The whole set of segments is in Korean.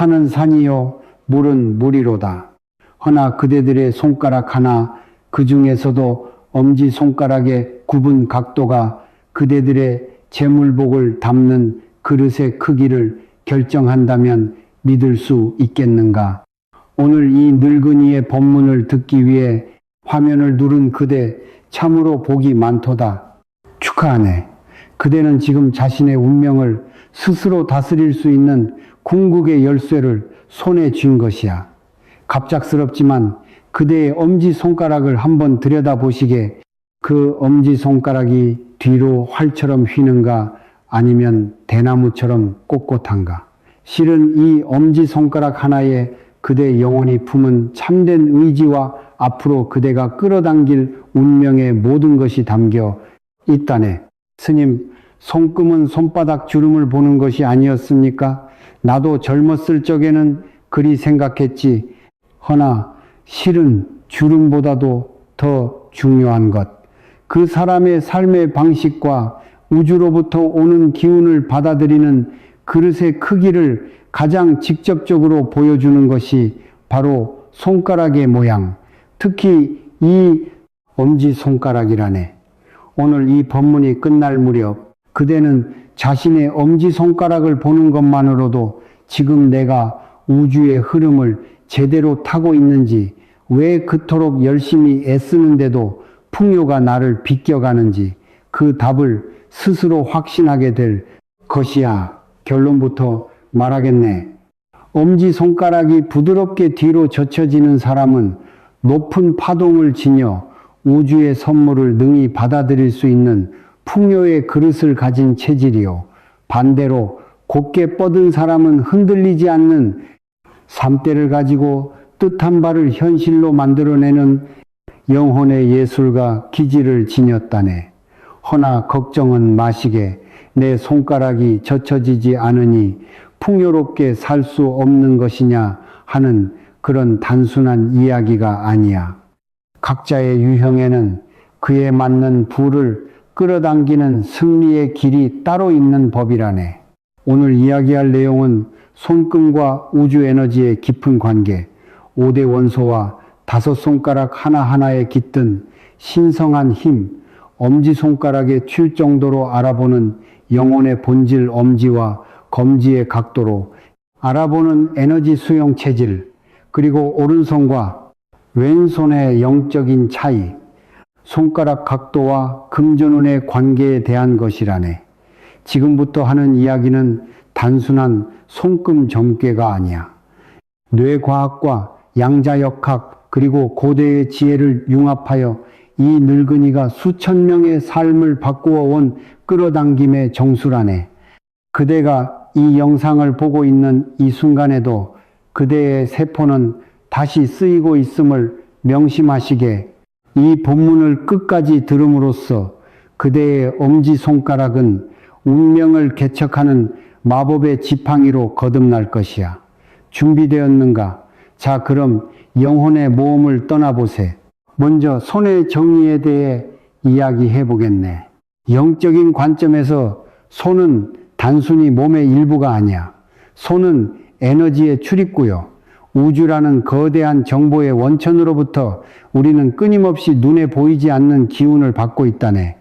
산은 산이요 물은 물이로다. 허나 그대들의 손가락 하나, 그 중에서도 엄지손가락의 굽은 각도가 그대들의 재물복을 담는 그릇의 크기를 결정한다면 믿을 수 있겠는가? 오늘 이 늙은이의 법문을 듣기 위해 화면을 누른 그대 참으로 복이 많도다. 축하하네. 그대는 지금 자신의 운명을 스스로 다스릴 수 있는 궁극의 열쇠를 손에 쥔 것이야. 갑작스럽지만 그대의 엄지손가락을 한번 들여다보시게. 그 엄지손가락이 뒤로 활처럼 휘는가 아니면 대나무처럼 꼿꼿한가. 실은 이 엄지손가락 하나에 그대 영혼이 품은 참된 의지와 앞으로 그대가 끌어당길 운명의 모든 것이 담겨 있다네. 스님, 손금은 손바닥 주름을 보는 것이 아니었습니까? 나도 젊었을 적에는 그리 생각했지. 허나 실은 주름보다도 더 중요한 것, 그 사람의 삶의 방식과 우주로부터 오는 기운을 받아들이는 그릇의 크기를 가장 직접적으로 보여주는 것이 바로 손가락의 모양, 특히 이 엄지손가락이라네. 오늘 이 법문이 끝날 무렵 그대는 자신의 엄지손가락을 보는 것만으로도 지금 내가 우주의 흐름을 제대로 타고 있는지, 왜 그토록 열심히 애쓰는데도 풍요가 나를 비껴가는지 그 답을 스스로 확신하게 될 것이야. 결론부터 말하겠네. 엄지손가락이 부드럽게 뒤로 젖혀지는 사람은 높은 파동을 지녀 우주의 선물을 능히 받아들일 수 있는 풍요의 그릇을 가진 체질이요. 반대로 곧게 뻗은 사람은 흔들리지 않는 삶대를 가지고 뜻한 바를 현실로 만들어내는 영혼의 예술가 기질을 지녔다네. 허나 걱정은 마시게. 내 손가락이 젖혀지지 않으니 풍요롭게 살 수 없는 것이냐 하는 그런 단순한 이야기가 아니야. 각자의 유형에는 그에 맞는 부를 끌어당기는 승리의 길이 따로 있는 법이라네. 오늘 이야기할 내용은 손금과 우주 에너지의 깊은 관계, 5대 원소와 5손가락 하나하나에 깃든 신성한 힘, 엄지손가락에 칠 정도로 알아보는 영혼의 본질 엄지와 검지의 각도로 알아보는 에너지 수용 체질, 그리고 오른손과 왼손의 영적인 차이, 손가락 각도와 금전운의 관계에 대한 것이라네. 지금부터 하는 이야기는 단순한 손금 점괘가 아니야. 뇌과학과 양자역학 그리고 고대의 지혜를 융합하여 이 늙은이가 수천 명의 삶을 바꾸어 온 끌어당김의 정수라네. 그대가 이 영상을 보고 있는 이 순간에도 그대의 세포는 다시 쓰이고 있음을 명심하시게. 이 본문을 끝까지 들음으로써 그대의 엄지손가락은 운명을 개척하는 마법의 지팡이로 거듭날 것이야. 준비되었는가? 자, 그럼 영혼의 모험을 떠나보세. 먼저 손의 정의에 대해 이야기해 보겠네. 영적인 관점에서 손은 단순히 몸의 일부가 아니야. 손은 에너지의 출입구요. 우주라는 거대한 정보의 원천으로부터 우리는 끊임없이 눈에 보이지 않는 기운을 받고 있다네.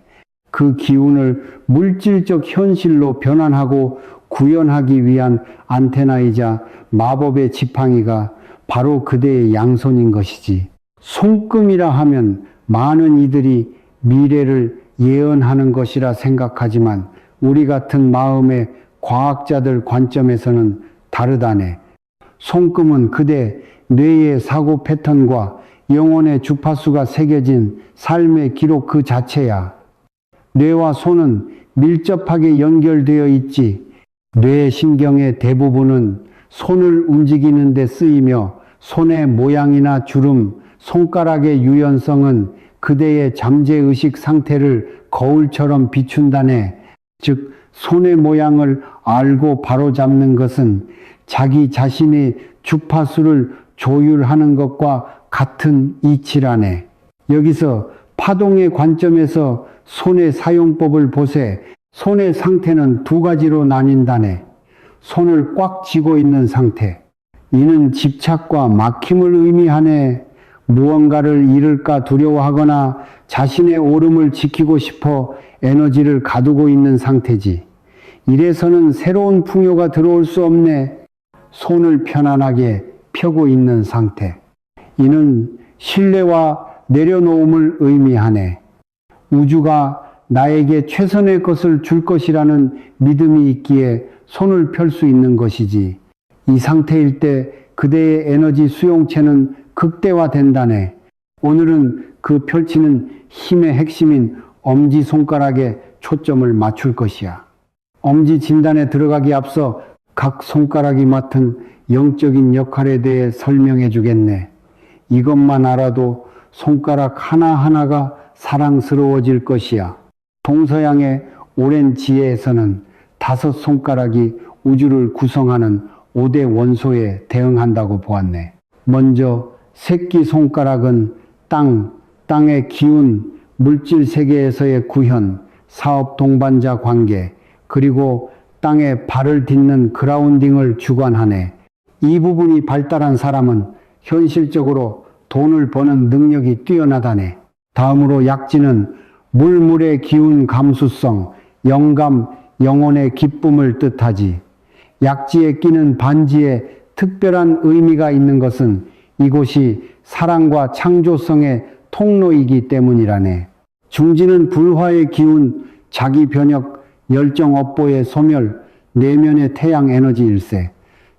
그 기운을 물질적 현실로 변환하고 구현하기 위한 안테나이자 마법의 지팡이가 바로 그대의 양손인 것이지. 손금이라 하면 많은 이들이 미래를 예언하는 것이라 생각하지만 우리 같은 마음의 과학자들 관점에서는 다르다네. 손금은 그대 뇌의 사고 패턴과 영혼의 주파수가 새겨진 삶의 기록 그 자체야. 뇌와 손은 밀접하게 연결되어 있지. 뇌 신경의 대부분은 손을 움직이는 데 쓰이며 손의 모양이나 주름, 손가락의 유연성은 그대의 잠재의식 상태를 거울처럼 비춘다네. 즉 손의 모양을 알고 바로잡는 것은 자기 자신의 주파수를 조율하는 것과 같은 이치라네. 여기서 파동의 관점에서 손의 사용법을 보세. 손의 상태는 두 가지로 나뉜다네. 손을 꽉 쥐고 있는 상태, 이는 집착과 막힘을 의미하네. 무언가를 잃을까 두려워하거나 자신의 오름을 지키고 싶어 에너지를 가두고 있는 상태지. 이래서는 새로운 풍요가 들어올 수 없네. 손을 편안하게 펴고 있는 상태. 이는 신뢰와 내려놓음을 의미하네. 우주가 나에게 최선의 것을 줄 것이라는 믿음이 있기에 손을 펼 수 있는 것이지. 이 상태일 때 그대의 에너지 수용체는 극대화된다네. 오늘은 그 펼치는 힘의 핵심인 엄지손가락에 초점을 맞출 것이야. 엄지 진단에 들어가기 앞서 각 손가락이 맡은 영적인 역할에 대해 설명해 주겠네. 이것만 알아도 손가락 하나하나가 사랑스러워질 것이야. 동서양의 오랜 지혜에서는 5 손가락이 우주를 구성하는 5대 원소에 대응한다고 보았네. 먼저 새끼손가락은 땅의 기운, 물질 세계에서의 구현, 사업 동반자 관계, 그리고 땅에 발을 딛는 그라운딩을 주관하네. 이 부분이 발달한 사람은 현실적으로 돈을 버는 능력이 뛰어나다네. 다음으로 약지는 물의 기운 감수성, 영감, 영혼의 기쁨을 뜻하지. 약지에 끼는 반지에 특별한 의미가 있는 것은 이곳이 사랑과 창조성의 통로이기 때문이라네. 중지는 불화의 기운, 자기 변혁, 열정 업보의 소멸, 내면의 태양 에너지일세.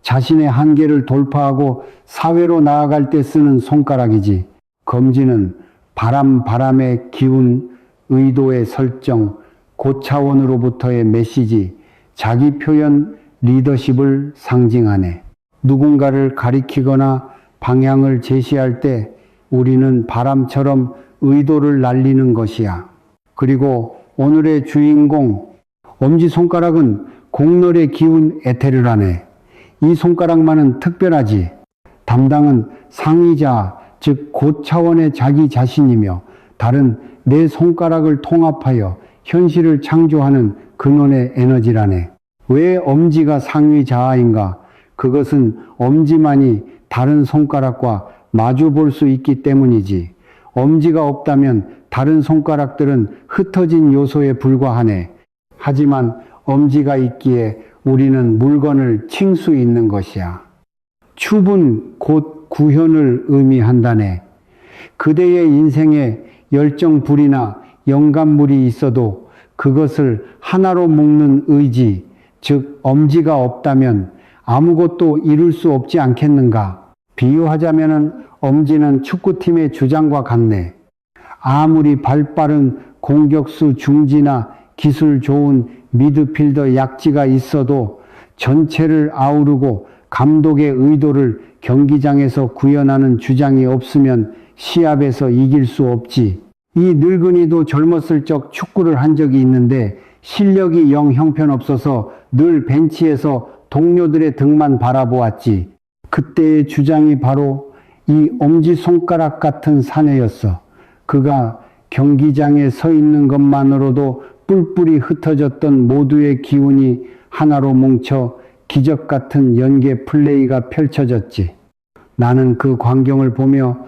자신의 한계를 돌파하고 사회로 나아갈 때 쓰는 손가락이지. 검지는 바람의 기운, 의도의 설정, 고차원으로부터의 메시지, 자기 표현, 리더십을 상징하네. 누군가를 가리키거나 방향을 제시할 때 우리는 바람처럼 의도를 날리는 것이야. 그리고 오늘의 주인공, 엄지손가락은 공렬의 기운 에테르라네. 이 손가락만은 특별하지. 담당은 상위자, 즉 고차원의 자기 자신이며 다른 네 손가락을 통합하여 현실을 창조하는 근원의 에너지라네. 왜 엄지가 상위자아인가? 그것은 엄지만이 다른 손가락과 마주 볼 수 있기 때문이지. 엄지가 없다면 다른 손가락들은 흩어진 요소에 불과하네. 하지만 엄지가 있기에 우리는 물건을 칠 수 있는 것이야. 춥은 곧 구현을 의미한다네. 그대의 인생에 열정불이나 영감물이 있어도 그것을 하나로 묶는 의지, 즉 엄지가 없다면 아무것도 이룰 수 없지 않겠는가? 비유하자면 엄지는 축구팀의 주장과 같네. 아무리 발빠른 공격수 중지나 기술 좋은 미드필더 약지가 있어도 전체를 아우르고 감독의 의도를 경기장에서 구현하는 주장이 없으면 시합에서 이길 수 없지. 이 늙은이도 젊었을 적 축구를 한 적이 있는데 실력이 영 형편없어서 늘 벤치에서 동료들의 등만 바라보았지. 그때의 주장이 바로 이 엄지손가락 같은 사내였어. 그가 경기장에 서 있는 것만으로도 뿔뿔이 흩어졌던 모두의 기운이 하나로 뭉쳐 기적 같은 연계 플레이가 펼쳐졌지. 나는 그 광경을 보며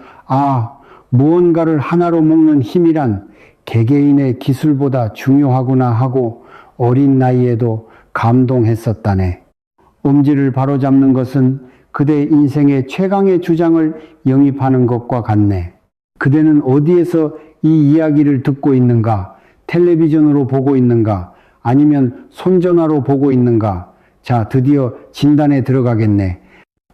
무언가를 하나로 묶는 힘이란 개개인의 기술보다 중요하구나 하고 어린 나이에도 감동했었다네. 엄지를 바로잡는 것은 그대 인생의 최강의 주장을 영입하는 것과 같네. 그대는 어디에서 이 이야기를 듣고 있는가? 텔레비전으로 보고 있는가? 아니면 손전화로 보고 있는가? 자, 드디어 진단에 들어가겠네.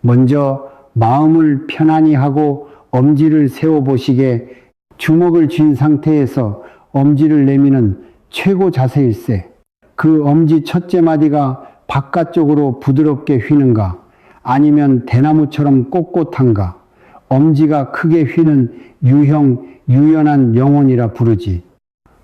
먼저 마음을 편안히 하고 엄지를 세워보시게. 주먹을 쥔 상태에서 엄지를 내미는 최고 자세일세. 그 엄지 첫째 마디가 바깥쪽으로 부드럽게 휘는가? 아니면 대나무처럼 꼿꼿한가? 엄지가 크게 휘는 유형, 유연한 영혼이라 부르지.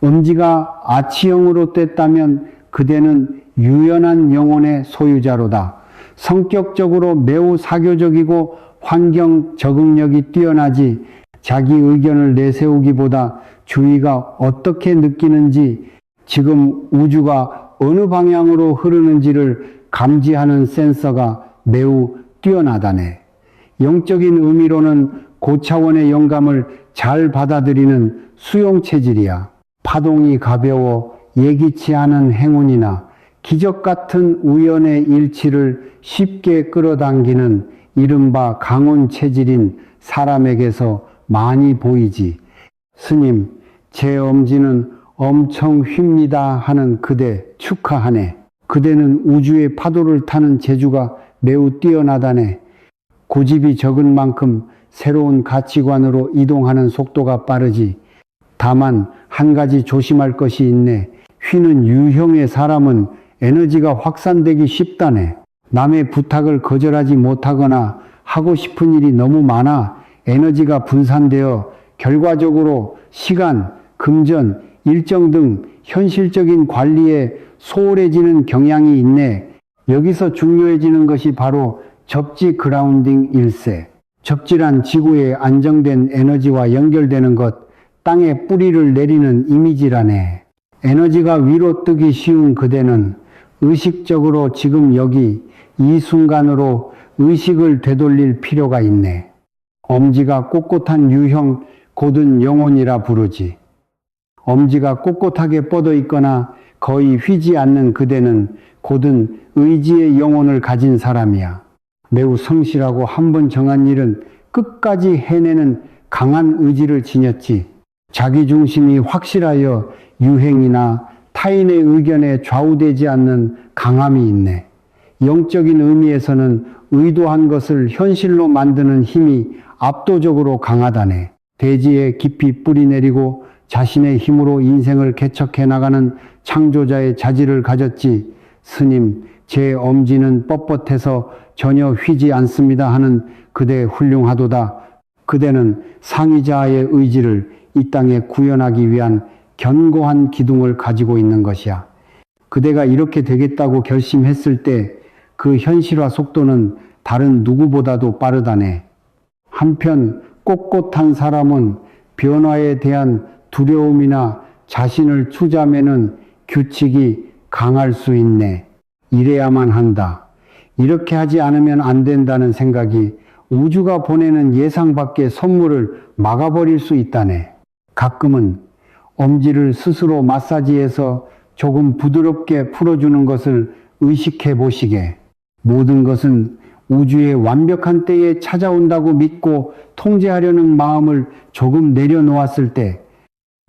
엄지가 아치형으로 뗐다면 그대는 유연한 영혼의 소유자로다. 성격적으로 매우 사교적이고 환경 적응력이 뛰어나지. 자기 의견을 내세우기보다 주위가 어떻게 느끼는지, 지금 우주가 어느 방향으로 흐르는지를 감지하는 센서가 매우 뛰어나다네. 영적인 의미로는 고차원의 영감을 잘 받아들이는 수용 체질이야. 파동이 가벼워 예기치 않은 행운이나 기적 같은 우연의 일치를 쉽게 끌어당기는 이른바 강운 체질인 사람에게서 많이 보이지. 스님, 제 엄지는 엄청 휩니다 하는 그대 축하하네. 그대는 우주의 파도를 타는 재주가 매우 뛰어나다네. 고집이 적은 만큼 새로운 가치관으로 이동하는 속도가 빠르지. 다만 한 가지 조심할 것이 있네. 휘는 유형의 사람은 에너지가 확산되기 쉽다네. 남의 부탁을 거절하지 못하거나 하고 싶은 일이 너무 많아 에너지가 분산되어 결과적으로 시간, 금전, 일정 등 현실적인 관리에 소홀해지는 경향이 있네. 여기서 중요해지는 것이 바로 접지 그라운딩 일세. 접지란 지구의 안정된 에너지와 연결되는 것, 땅에 뿌리를 내리는 이미지라네. 에너지가 위로 뜨기 쉬운 그대는 의식적으로 지금 여기 이 순간으로 의식을 되돌릴 필요가 있네. 엄지가 꼿꼿한 유형, 곧은 영혼이라 부르지. 엄지가 꼿꼿하게 뻗어 있거나 거의 휘지 않는 그대는 곧은 의지의 영혼을 가진 사람이야. 매우 성실하고 한 번 정한 일은 끝까지 해내는 강한 의지를 지녔지. 자기중심이 확실하여 유행이나 타인의 의견에 좌우되지 않는 강함이 있네. 영적인 의미에서는 의도한 것을 현실로 만드는 힘이 압도적으로 강하다네. 대지에 깊이 뿌리내리고 자신의 힘으로 인생을 개척해 나가는 창조자의 자질을 가졌지. 스님, 제 엄지는 뻣뻣해서 전혀 휘지 않습니다 하는 그대 훌륭하도다. 그대는 상의자의 의지를 이 땅에 구현하기 위한 견고한 기둥을 가지고 있는 것이야. 그대가 이렇게 되겠다고 결심했을 때 그 현실화 속도는 다른 누구보다도 빠르다네. 한편 꼿꼿한 사람은 변화에 대한 두려움이나 자신을 추자매는 규칙이 강할 수 있네. 이래야만 한다. 이렇게 하지 않으면 안 된다는 생각이 우주가 보내는 예상 밖의 선물을 막아버릴 수 있다네. 가끔은 엄지를 스스로 마사지해서 조금 부드럽게 풀어주는 것을 의식해 보시게. 모든 것은 우주의 완벽한 때에 찾아온다고 믿고 통제하려는 마음을 조금 내려놓았을 때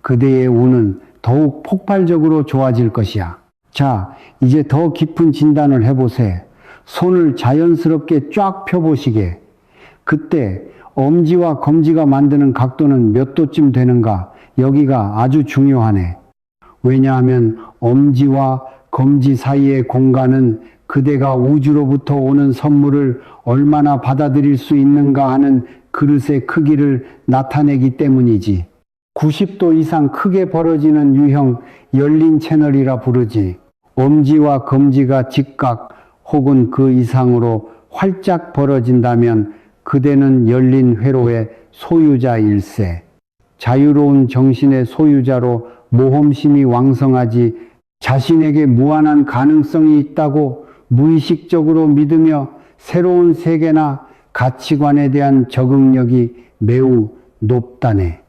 그대의 운은 더욱 폭발적으로 좋아질 것이야. 자, 이제 더 깊은 진단을 해보세. 손을 자연스럽게 쫙 펴보시게. 그때 엄지와 검지가 만드는 각도는 몇 도쯤 되는가? 여기가 아주 중요하네. 왜냐하면 엄지와 검지 사이의 공간은 그대가 우주로부터 오는 선물을 얼마나 받아들일 수 있는가 하는 그릇의 크기를 나타내기 때문이지. 90도 이상 크게 벌어지는 유형 열린 채널이라 부르지. 엄지와 검지가 직각 혹은 그 이상으로 활짝 벌어진다면 그대는 열린 회로의 소유자일세. 자유로운 정신의 소유자로 모험심이 왕성하지 자신에게 무한한 가능성이 있다고 무의식적으로 믿으며 새로운 세계나 가치관에 대한 적응력이 매우 높다네.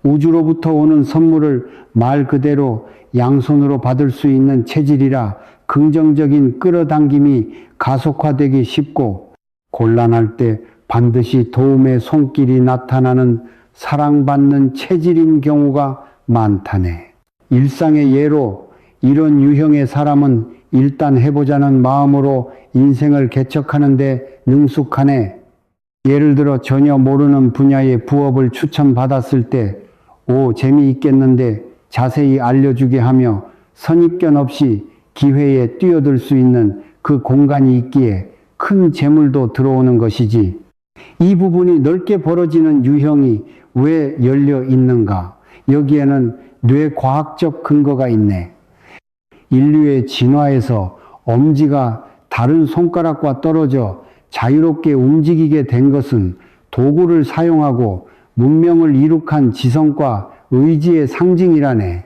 우주로부터 오는 선물을 말 그대로 양손으로 받을 수 있는 체질이라 긍정적인 끌어당김이 가속화되기 쉽고 곤란할 때 반드시 도움의 손길이 나타나는 사랑받는 체질인 경우가 많다네. 일상의 예로 이런 유형의 사람은 일단 해보자는 마음으로 인생을 개척하는데 능숙하네. 예를 들어 전혀 모르는 분야의 부업을 추천받았을 때 오, 재미있겠는데 자세히 알려주게 하며 선입견 없이 기회에 뛰어들 수 있는 그 공간이 있기에 큰 재물도 들어오는 것이지. 이 부분이 넓게 벌어지는 유형이 왜 열려 있는가? 여기에는 뇌과학적 근거가 있네. 인류의 진화에서 엄지가 다른 손가락과 떨어져 자유롭게 움직이게 된 것은 도구를 사용하고 문명을 이룩한 지성과 의지의 상징이라네.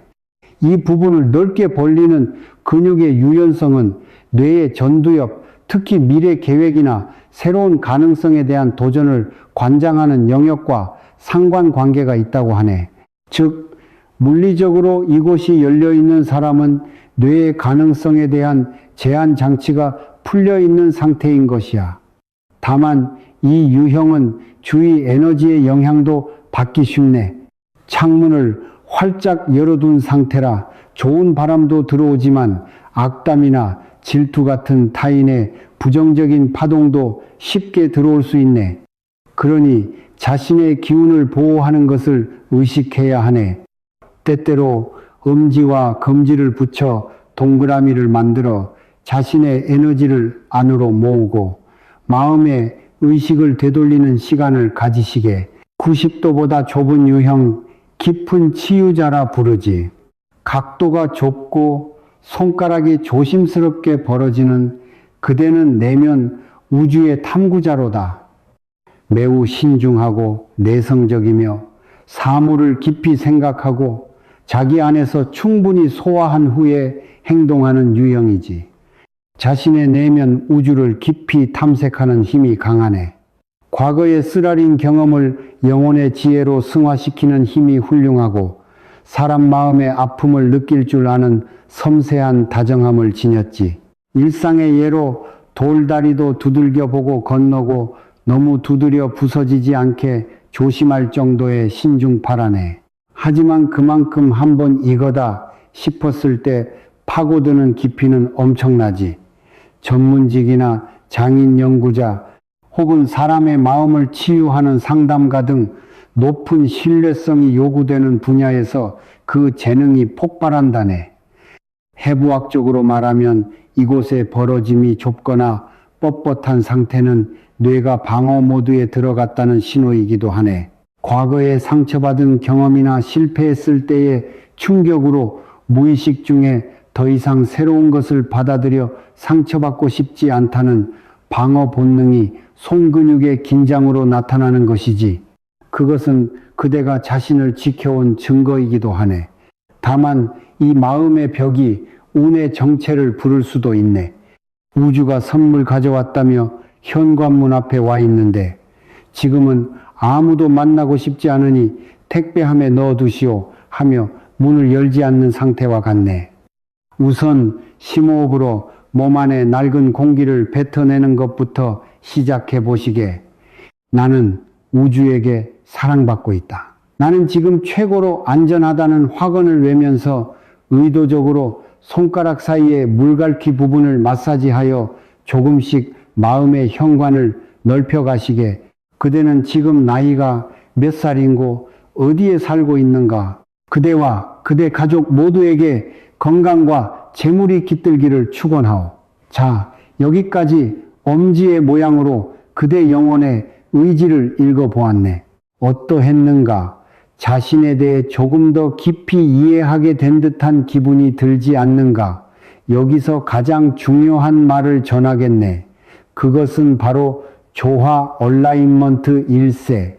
이 부분을 넓게 벌리는 근육의 유연성은 뇌의 전두엽, 특히 미래 계획이나 새로운 가능성에 대한 도전을 관장하는 영역과 상관관계가 있다고 하네. 즉, 물리적으로 이곳이 열려있는 사람은 뇌의 가능성에 대한 제한 장치가 풀려있는 상태인 것이야. 다만 이 유형은 주위 에너지의 영향도 받기 쉽네. 창문을 활짝 열어둔 상태라 좋은 바람도 들어오지만 악담이나 질투 같은 타인의 부정적인 파동도 쉽게 들어올 수 있네. 그러니 자신의 기운을 보호하는 것을 의식해야 하네. 때때로 엄지와 검지를 붙여 동그라미를 만들어 자신의 에너지를 안으로 모으고 마음의 의식을 되돌리는 시간을 가지시게. 90도보다 좁은 유형 깊은 치유자라 부르지. 각도가 좁고 손가락이 조심스럽게 벌어지는 그대는 내면 우주의 탐구자로다. 매우 신중하고 내성적이며 사물을 깊이 생각하고 자기 안에서 충분히 소화한 후에 행동하는 유형이지. 자신의 내면 우주를 깊이 탐색하는 힘이 강하네. 과거의 쓰라린 경험을 영혼의 지혜로 승화시키는 힘이 훌륭하고 사람 마음의 아픔을 느낄 줄 아는 섬세한 다정함을 지녔지. 일상의 예로 돌다리도 두들겨 보고 건너고 너무 두드려 부서지지 않게 조심할 정도의 신중파라네. 하지만 그만큼 한번 이거다 싶었을 때 파고드는 깊이는 엄청나지. 전문직이나 장인 연구자 혹은 사람의 마음을 치유하는 상담가 등 높은 신뢰성이 요구되는 분야에서 그 재능이 폭발한다네. 해부학적으로 말하면 이곳의 벌어짐이 좁거나 뻣뻣한 상태는 뇌가 방어 모드에 들어갔다는 신호이기도 하네. 과거에 상처받은 경험이나 실패했을 때의 충격으로 무의식 중에 더 이상 새로운 것을 받아들여 상처받고 싶지 않다는 방어 본능이 손근육의 긴장으로 나타나는 것이지. 그것은 그대가 자신을 지켜온 증거이기도 하네. 다만 이 마음의 벽이 운의 정체를 부를 수도 있네. 우주가 선물 가져왔다며 현관문 앞에 와 있는데 지금은 아무도 만나고 싶지 않으니 택배함에 넣어두시오 하며 문을 열지 않는 상태와 같네. 우선 심호흡으로 몸 안에 낡은 공기를 뱉어내는 것부터 시작해 보시게. 나는 우주에게 사랑받고 있다. 나는 지금 최고로 안전하다는 확언을 외면서 의도적으로 손가락 사이의 물갈퀴 부분을 마사지하여 조금씩 마음의 현관을 넓혀 가시게. 그대는 지금 나이가 몇 살인고 어디에 살고 있는가? 그대와 그대 가족 모두에게 건강과 재물이 깃들기를 축원하오. 자, 여기까지 엄지의 모양으로 그대 영혼의 의지를 읽어보았네. 어떠했는가? 자신에 대해 조금 더 깊이 이해하게 된 듯한 기분이 들지 않는가? 여기서 가장 중요한 말을 전하겠네. 그것은 바로 조화 얼라인먼트 1세.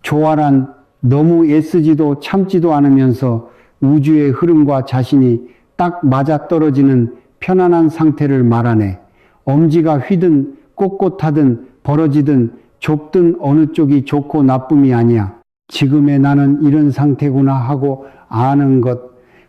조화란 너무 애쓰지도 참지도 않으면서 우주의 흐름과 자신이 딱 맞아떨어지는 편안한 상태를 말하네. 엄지가 휘든 꼿꼿하든 벌어지든 좁든 어느 쪽이 좋고 나쁨이 아니야. 지금의 나는 이런 상태구나 하고 아는 것,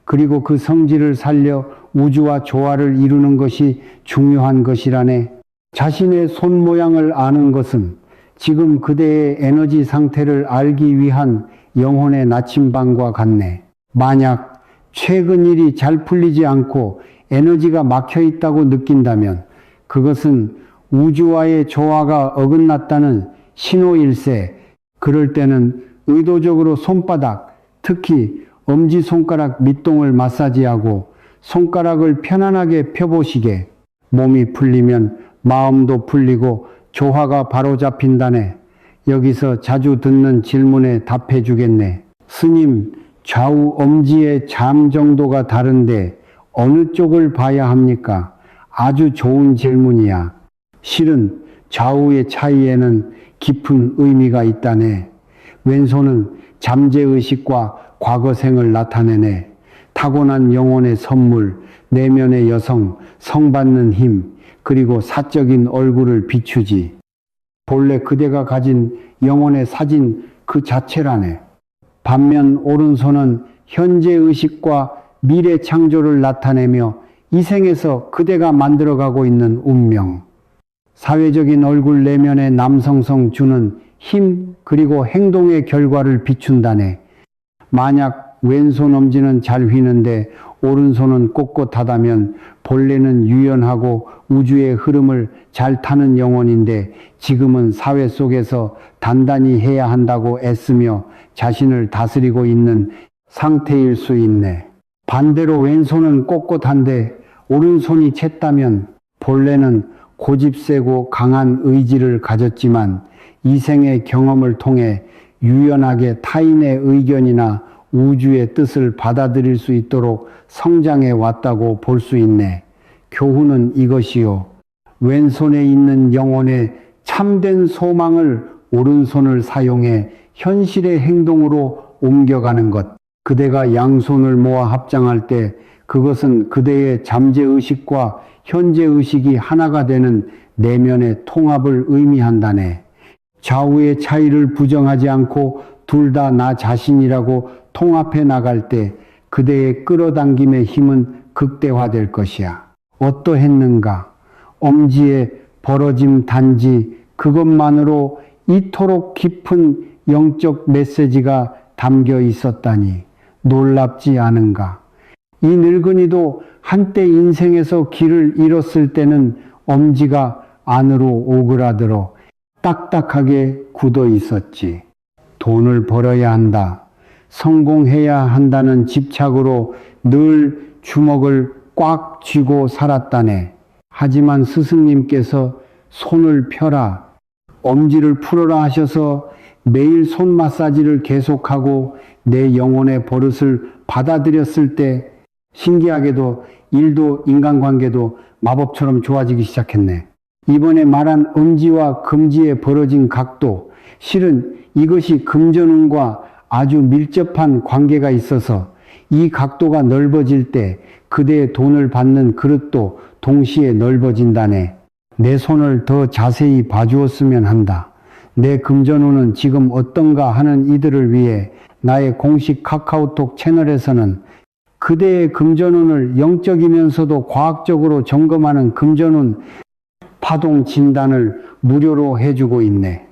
그리고 그 성질을 살려 우주와 조화를 이루는 것이 중요한 것이라네. 자신의 손 모양을 아는 것은 지금 그대의 에너지 상태를 알기 위한 영혼의 나침반과 같네. 만약 최근 일이 잘 풀리지 않고 에너지가 막혀 있다고 느낀다면 그것은 우주와의 조화가 어긋났다는 신호일세. 그럴 때는 의도적으로 손바닥, 특히 엄지손가락 밑동을 마사지하고 손가락을 편안하게 펴보시게. 몸이 풀리면 마음도 풀리고 조화가 바로 잡힌다네. 여기서 자주 듣는 질문에 답해 주겠네. 스님, 좌우 엄지의 잠 정도가 다른데 어느 쪽을 봐야 합니까? 아주 좋은 질문이야. 실은 좌우의 차이에는 깊은 의미가 있다네. 왼손은 잠재의식과 과거생을 나타내네. 타고난 영혼의 선물, 내면의 여성, 성받는 힘, 그리고 사적인 얼굴을 비추지. 본래 그대가 가진 영혼의 사진 그 자체라네. 반면 오른손은 현재 의식과 미래 창조를 나타내며 이 생에서 그대가 만들어가고 있는 운명. 사회적인 얼굴 내면의 남성성 주는 힘 그리고 행동의 결과를 비춘다네. 만약 왼손 엄지는 잘 휘는데 오른손은 꼿꼿하다면 본래는 유연하고 우주의 흐름을 잘 타는 영혼인데 지금은 사회 속에서 단단히 해야 한다고 애쓰며 자신을 다스리고 있는 상태일 수 있네. 반대로 왼손은 꼿꼿한데 오른손이 챘다면 본래는 고집세고 강한 의지를 가졌지만 이 생의 경험을 통해 유연하게 타인의 의견이나 우주의 뜻을 받아들일 수 있도록 성장해 왔다고 볼 수 있네. 교훈은 이것이요. 왼손에 있는 영혼의 참된 소망을 오른손을 사용해 현실의 행동으로 옮겨가는 것. 그대가 양손을 모아 합장할 때 그것은 그대의 잠재의식과 현재의식이 하나가 되는 내면의 통합을 의미한다네. 좌우의 차이를 부정하지 않고 둘 다 나 자신이라고 통합해 나갈 때 그대의 끌어당김의 힘은 극대화될 것이야. 어떠했는가? 엄지의 벌어짐 단지 그것만으로 이토록 깊은 영적 메시지가 담겨 있었다니 놀랍지 않은가? 이 늙은이도 한때 인생에서 길을 잃었을 때는 엄지가 안으로 오그라들어 딱딱하게 굳어 있었지. 돈을 벌어야 한다. 성공해야 한다는 집착으로 늘 주먹을 꽉 쥐고 살았다네. 하지만 스승님께서 손을 펴라, 엄지를 풀어라 하셔서 매일 손 마사지를 계속하고 내 영혼의 버릇을 받아들였을 때 신기하게도 일도 인간관계도 마법처럼 좋아지기 시작했네. 이번에 말한 엄지와 금지에 벌어진 각도, 실은 이것이 금전운과 아주 밀접한 관계가 있어서 이 각도가 넓어질 때 그대의 돈을 받는 그릇도 동시에 넓어진다네. 내 손을 더 자세히 봐주었으면 한다. 내 금전운은 지금 어떤가 하는 이들을 위해 나의 공식 카카오톡 채널에서는 그대의 금전운을 영적이면서도 과학적으로 점검하는 금전운 파동 진단을 무료로 해주고 있네.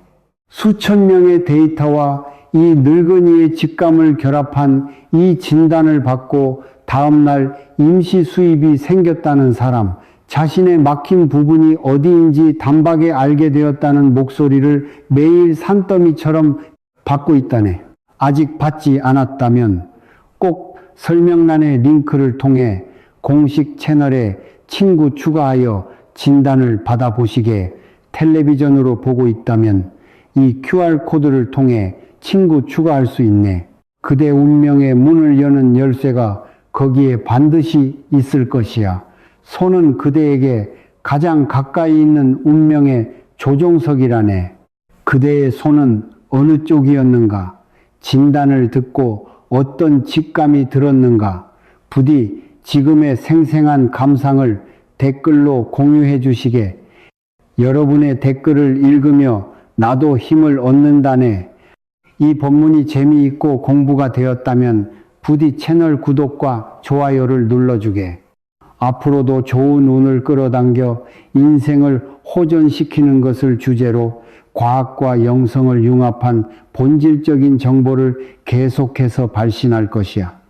수천 명의 데이터와 이 늙은이의 직감을 결합한 이 진단을 받고 다음날 임시 수입이 생겼다는 사람, 자신의 막힌 부분이 어디인지 단박에 알게 되었다는 목소리를 매일 산더미처럼 받고 있다네. 아직 받지 않았다면 꼭 설명란의 링크를 통해 공식 채널에 친구 추가하여 진단을 받아보시게. 텔레비전으로 보고 있다면 이 QR코드를 통해 친구 추가할 수 있네. 그대 운명의 문을 여는 열쇠가 거기에 반드시 있을 것이야. 손은 그대에게 가장 가까이 있는 운명의 조종석이라네. 그대의 손은 어느 쪽이었는가? 진단을 듣고 어떤 직감이 들었는가? 부디 지금의 생생한 감상을 댓글로 공유해 주시게. 여러분의 댓글을 읽으며 나도 힘을 얻는다네. 이 본문이 재미있고 공부가 되었다면 부디 채널 구독과 좋아요를 눌러주게. 앞으로도 좋은 운을 끌어당겨 인생을 호전시키는 것을 주제로 과학과 영성을 융합한 본질적인 정보를 계속해서 발신할 것이야.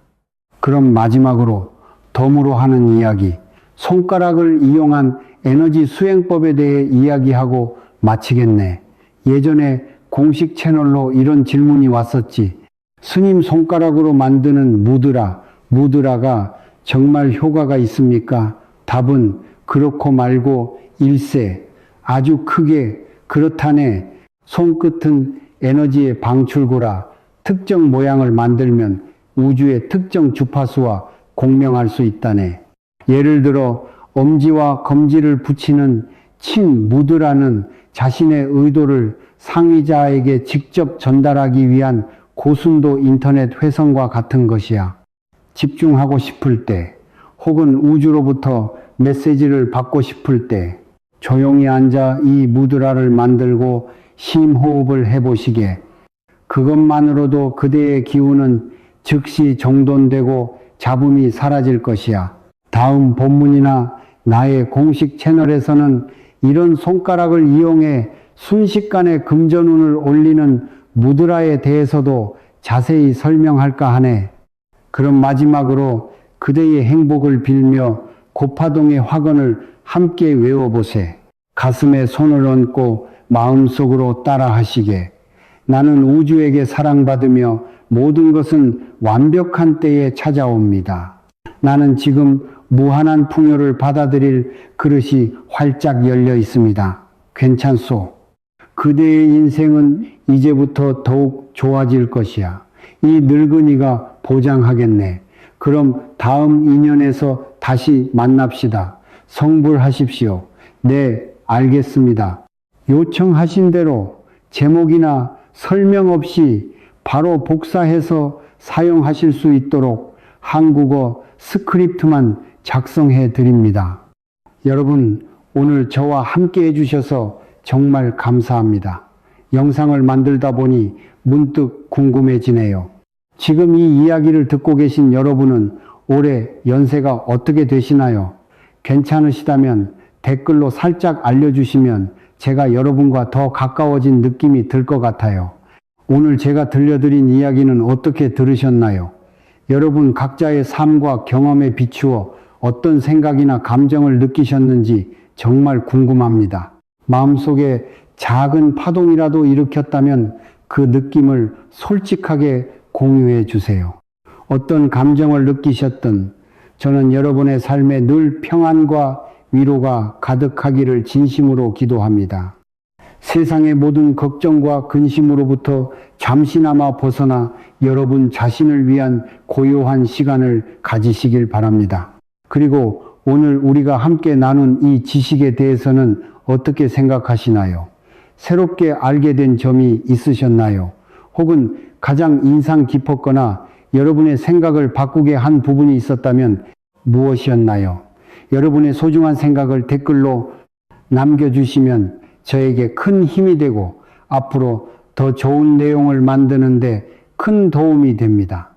그럼 마지막으로 덤으로 하는 이야기, 손가락을 이용한 에너지 수행법에 대해 이야기하고 마치겠네. 예전에 공식 채널로 이런 질문이 왔었지. 스님 손가락으로 만드는 무드라가 정말 효과가 있습니까? 답은 그렇고 말고 일세, 아주 크게 그렇다네. 손끝은 에너지의 방출구라 특정 모양을 만들면 우주의 특정 주파수와 공명할 수 있다네. 예를 들어 엄지와 검지를 붙이는 무드라는 자신의 의도를 상위자에게 직접 전달하기 위한 고순도 인터넷 회선과 같은 것이야. 집중하고 싶을 때, 혹은 우주로부터 메시지를 받고 싶을 때, 조용히 앉아 이 무드라를 만들고 심호흡을 해보시게. 그것만으로도 그대의 기운은 즉시 정돈되고 잡음이 사라질 것이야. 다음 본문이나 나의 공식 채널에서는 이런 손가락을 이용해 순식간에 금전운을 올리는 무드라에 대해서도 자세히 설명할까 하네. 그럼 마지막으로 그대의 행복을 빌며 고파동의 화건을 함께 외워보세. 가슴에 손을 얹고 마음속으로 따라하시게. 나는 우주에게 사랑받으며 모든 것은 완벽한 때에 찾아옵니다. 나는 지금 무한한 풍요를 받아들일 그릇이 활짝 열려 있습니다. 괜찮소? 그대의 인생은 이제부터 더욱 좋아질 것이야. 이 늙은이가 보장하겠네. 그럼 다음 인연에서 다시 만납시다. 성불하십시오. 네, 알겠습니다. 요청하신 대로 제목이나 설명 없이 바로 복사해서 사용하실 수 있도록 한국어 스크립트만 작성해 드립니다. 여러분, 오늘 저와 함께 해주셔서 정말 감사합니다. 영상을 만들다 보니 문득 궁금해지네요. 지금 이 이야기를 듣고 계신 여러분은 올해 연세가 어떻게 되시나요? 괜찮으시다면 댓글로 살짝 알려주시면 제가 여러분과 더 가까워진 느낌이 들 것 같아요. 오늘 제가 들려드린 이야기는 어떻게 들으셨나요? 여러분 각자의 삶과 경험에 비추어 어떤 생각이나 감정을 느끼셨는지 정말 궁금합니다. 마음속에 작은 파동이라도 일으켰다면 그 느낌을 솔직하게 공유해 주세요. 어떤 감정을 느끼셨든 저는 여러분의 삶에 늘 평안과 위로가 가득하기를 진심으로 기도합니다. 세상의 모든 걱정과 근심으로부터 잠시나마 벗어나 여러분 자신을 위한 고요한 시간을 가지시길 바랍니다. 그리고 오늘 우리가 함께 나눈 이 지식에 대해서는 어떻게 생각하시나요? 새롭게 알게 된 점이 있으셨나요? 혹은 가장 인상 깊었거나 여러분의 생각을 바꾸게 한 부분이 있었다면 무엇이었나요? 여러분의 소중한 생각을 댓글로 남겨주시면 저에게 큰 힘이 되고 앞으로 더 좋은 내용을 만드는데 큰 도움이 됩니다.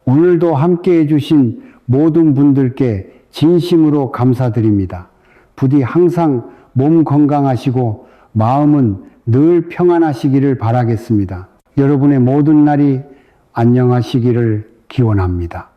오늘도 함께 해주신 모든 분들께 진심으로 감사드립니다. 부디 항상 몸 건강하시고 마음은 늘 평안하시기를 바라겠습니다. 여러분의 모든 날이 안녕하시기를 기원합니다.